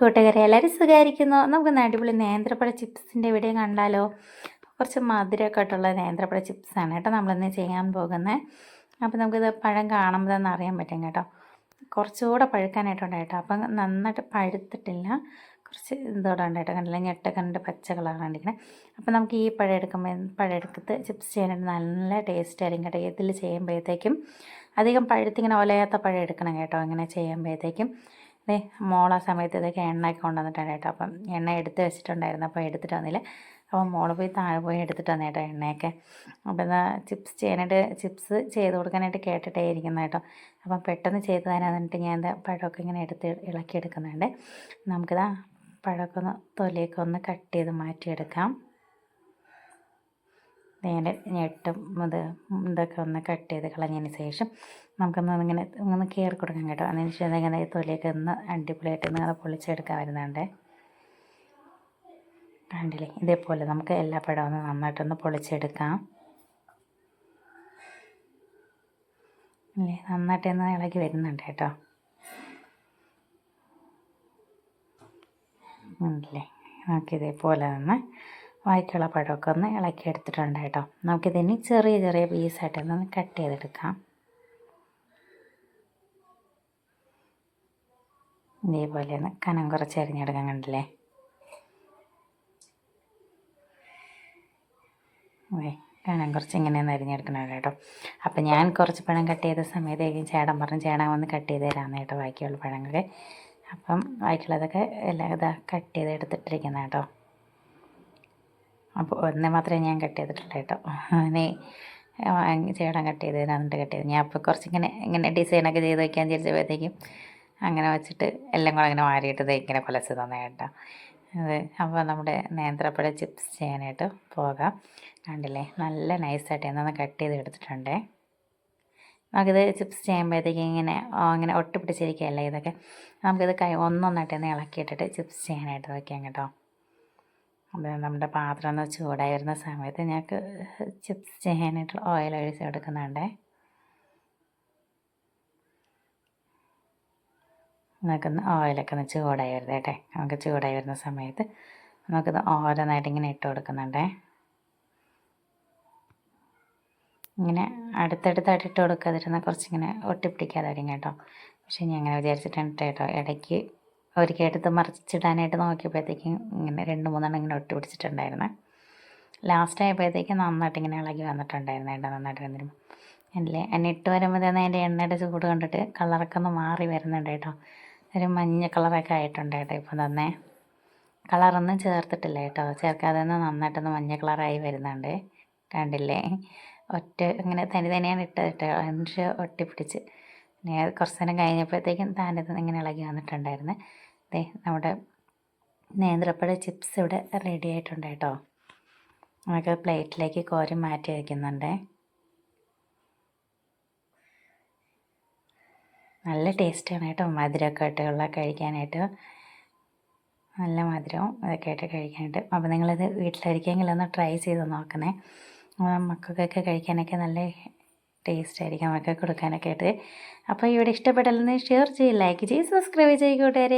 കൂട്ടുകാരെ എല്ലാവരും സുഖമായിരിക്കുന്നു. നമുക്ക് അടിപൊളി നേന്ത്രപ്പഴ ചിപ്സിൻ്റെ വീഡിയോ കണ്ടാലോ? കുറച്ച് മധുരമൊക്കെ ആയിട്ടുള്ള നേന്ത്രപ്പഴ ചിപ്സാണ് കേട്ടോ നമ്മളിന്ന് ചെയ്യാൻ പോകുന്നത്. അപ്പോൾ നമുക്കിത് പഴം കാണുമ്പോൾ തന്നെ അറിയാൻ പറ്റും കേട്ടോ. കുറച്ചുകൂടെ പഴുക്കാനായിട്ടുണ്ട് കേട്ടോ. അപ്പം നന്നായിട്ട് പഴുത്തിട്ടില്ല, കുറച്ച് ഇതോടെ ഉണ്ട് കേട്ടോ. കണ്ടില്ല, ഞെട്ടക്കണ്ട് പച്ച കളറാണ് ഇരിക്കുന്നത്. അപ്പോൾ നമുക്ക് ഈ പഴം എടുത്ത് ചിപ്സ് ചെയ്യാനായിട്ട് നല്ല ടേസ്റ്റ് ആയിരിക്കും കേട്ടോ. ഇതിൽ ചെയ്യുമ്പോഴത്തേക്കും അധികം പഴുത്തിങ്ങനെ ഒലയാത്ത പഴം എടുക്കണം കേട്ടോ. ഇങ്ങനെ ചെയ്യുമ്പോഴത്തേക്കും മോള സമയത്ത് ഇതൊക്കെ എണ്ണയൊക്കെ കൊണ്ടുവന്നിട്ടാണ് കേട്ടോ. അപ്പം എണ്ണ എടുത്ത് വെച്ചിട്ടുണ്ടായിരുന്നു, അപ്പോൾ എടുത്തിട്ട് വന്നില്ല. അപ്പം മോള് പോയി താഴെ പോയി എടുത്തിട്ട് വന്നു കേട്ടോ എണ്ണയൊക്കെ. അപ്പോൾ എന്താ ചിപ്സ് ചെയ്ത് കൊടുക്കാനായിട്ട് കേട്ടിട്ടേ ഇരിക്കുന്നത് കേട്ടോ. അപ്പം പെട്ടെന്ന് ചെയ്ത് തരാന്നിട്ട് ഞാൻ എന്താ പഴമൊക്കെ ഇങ്ങനെ ഇളക്കിയെടുക്കുന്നുണ്ട്. നമുക്കിതാ പഴമൊക്കെ തൊലിയൊക്കെ ഒന്ന് കട്ട് ചെയ്ത് മാറ്റിയെടുക്കാം. നേരെ ഞെട്ടും ഇതൊക്കെ ഒന്ന് കട്ട് ചെയ്ത് കളഞ്ഞതിന് ശേഷം നമുക്കൊന്ന് കയറി കൊടുക്കാം കേട്ടോ. അതിന് ശേഷം ഇങ്ങനെ തൊലിയൊക്കെ ഒന്ന് അടിപൊളിയായിട്ട് ഇങ്ങനെ പൊളിച്ചെടുക്കാൻ വരുന്നുണ്ട്. കണ്ടില്ലേ, ഇതേപോലെ നമുക്ക് എല്ലാ പഴവും ഒന്ന് നന്നായിട്ടൊന്ന് പൊളിച്ചെടുക്കാം. അല്ലേ, നന്നായിട്ടൊന്ന് ഇളകി വരുന്നുണ്ട് കേട്ടോ. അല്ലേ, നമുക്കിതേപോലെ ഒന്ന് വായിക്കുള്ള പഴമൊക്കെ ഒന്ന് ഇളക്കിയെടുത്തിട്ടുണ്ട് കേട്ടോ. നമുക്കിതിന് ചെറിയ ചെറിയ പീസായിട്ടൊന്ന് കട്ട് ചെയ്തെടുക്കാം. ഇതേപോലെ ഒന്ന് കനം കുറച്ച് അരിഞ്ഞെടുക്കാൻ. കണ്ടില്ലേ, കനം കുറച്ച് ഇങ്ങനെയൊന്ന് അരിഞ്ഞെടുക്കണം കേട്ടോ. അപ്പം ഞാൻ കുറച്ച് പഴം കട്ട് ചെയ്ത സമയത്തേക്കും ചേട്ടൻ പറഞ്ഞു ചേട്ടൻ വന്ന് കട്ട് ചെയ്ത് തരാമെന്ന് കേട്ടോ, ബാക്കിയുള്ള പഴങ്ങളൊക്കെ. അപ്പം ബാക്കിയുള്ളതൊക്കെ എല്ലാം ഇതാ കട്ട് ചെയ്ത് എടുത്തിട്ടിരിക്കുന്നത് കേട്ടോ. അപ്പോൾ ഒന്ന് മാത്രമേ ഞാൻ കട്ട് ചെയ്തിട്ടുള്ളൂ കേട്ടോ. അങ്ങനെ ചേട്ടൻ കട്ട് ചെയ്ത് തരാന്നിട്ട് കട്ട് ചെയ്ത് ഞാൻ അപ്പോൾ ഇങ്ങനെ ഡിസൈനൊക്കെ ചെയ്ത് വയ്ക്കാൻ വിചാരിച്ചപ്പോഴത്തേക്കും അങ്ങനെ വെച്ചിട്ട് എല്ലാം കൂടെ അങ്ങനെ മാറിയിട്ട് ഇങ്ങനെ കൊലച്ച് തന്നെ കേട്ടോ. അപ്പോൾ നമ്മുടെ നേന്ത്രപ്പഴ ചിപ്സ് ചെയ്യാനായിട്ട് പോകാം. കണ്ടില്ലേ, നല്ല നൈസായിട്ട് എന്നൊന്ന് കട്ട് ചെയ്ത് എടുത്തിട്ടുണ്ട്. നമുക്കിത് ചിപ്സ് ചെയ്യുമ്പോഴത്തേക്ക് ഇങ്ങനെ ഒട്ടിപ്പിടിച്ചിരിക്കുകയല്ലേ ഇതൊക്കെ. നമുക്കിത് ഒന്നൊന്നായിട്ട് ഒന്ന് ഇളക്കിയിട്ടിട്ട് ചിപ്സ് ചെയ്യാനായിട്ട് വയ്ക്കാം കേട്ടോ. അപ്പോൾ നമ്മുടെ പാത്രം ഒന്ന് ചൂടായി വരുന്ന സമയത്ത് ഞങ്ങൾക്ക് ചിപ്സ് ചെയ്യാനായിട്ട് ഓയിൽ ഒഴിച്ച് എടുക്കുന്നുണ്ട്. നമുക്കൊന്ന് ഓയിലൊക്കെ ഒന്ന് ചൂടായി വരുന്നത് കേട്ടെ. നമുക്ക് ചൂടായി വരുന്ന സമയത്ത് നമുക്കിത് ഓരോന്നായിട്ട് ഇങ്ങനെ ഇട്ട് കൊടുക്കുന്നുണ്ട്. ഇങ്ങനെ അടുത്തടുത്തായിട്ട് ഇട്ട് കൊടുക്കാതിരുന്നാൽ കുറച്ചിങ്ങനെ ഒട്ടിപ്പിടിക്കാതെ വരും കേട്ടോ. പക്ഷേ ഞാൻ അങ്ങനെ വിചാരിച്ചിട്ടുണ്ട് കേട്ടോ. ഇടയ്ക്ക് ഒരിക്കൽ എടുത്ത് മറിച്ചിടാനായിട്ട് നോക്കിയപ്പോഴത്തേക്കും ഇങ്ങനെ 2-3 ഇങ്ങനെ ഒട്ടിപ്പിടിച്ചിട്ടുണ്ടായിരുന്നു. ലാസ്റ്റ് ആയപ്പോഴത്തേക്കും നന്നായിട്ട് ഇങ്ങനെ ഇളകി വന്നിട്ടുണ്ടായിരുന്നു കേട്ടോ. നന്നായിട്ട് വന്നിരുന്നു അല്ലേ. എന്നെ ഇട്ട് വരുമ്പോൾ തന്നെ അതിൻ്റെ എണ്ണയുടെ ചൂട് കണ്ടിട്ട് കളറൊക്കെ ഒന്ന് മാറി വരുന്നുണ്ട് കേട്ടോ. ഒരു മഞ്ഞ കളറൊക്കെ ആയിട്ടുണ്ട് കേട്ടോ. ഇപ്പം തന്നെ കളറൊന്നും ചേർത്തിട്ടില്ല കേട്ടോ. ചേർക്കാതെ തന്നെ നന്നായിട്ടൊന്ന് മഞ്ഞ കളറായി വരുന്നുണ്ട്. കണ്ടില്ലേ, ഇങ്ങനെ തനിയാണ് ഇട്ടിട്ട് എന്നിട്ട് ഒട്ടിപ്പിടിച്ച് കുറച്ച് നേരം കഴിഞ്ഞപ്പോഴത്തേക്കും താനത് ഇങ്ങനെ ഇളകി വന്നിട്ടുണ്ടായിരുന്നു. നമ്മുടെ നേന്ത്രപ്പഴ ചിപ്സ് ഇവിടെ റെഡി ആയിട്ടുണ്ട് കേട്ടോ. നമുക്ക് പ്ലേറ്റിലേക്ക് കോരി മാറ്റി വയ്ക്കുന്നുണ്ട്. നല്ല ടേസ്റ്റാണ് കേട്ടോ. മധുരമൊക്കെ ആയിട്ടുള്ള കഴിക്കാനായിട്ട് നല്ല മധുരവും അതൊക്കെ ആയിട്ട് കഴിക്കാനായിട്ട്. അപ്പോൾ നിങ്ങളിത് വീട്ടിലായിരിക്കുമെങ്കിൽ ഒന്ന് ട്രൈ ചെയ്ത് നോക്കണേ. മക്കൾക്കൊക്കെ കഴിക്കാനൊക്കെ നല്ല ടേസ്റ്റ് ആയിരിക്കും, മക്കൾക്ക് കൊടുക്കാനൊക്കെ ആയിട്ട്. അപ്പോൾ ഇവിടെ ഇഷ്ടപ്പെട്ടല്ലെന്ന് ഷെയർ ചെയ്യും, ലൈക്ക് ചെയ്ത് സബ്സ്ക്രൈബ് ചെയ്യും കൂട്ടുകാരെ.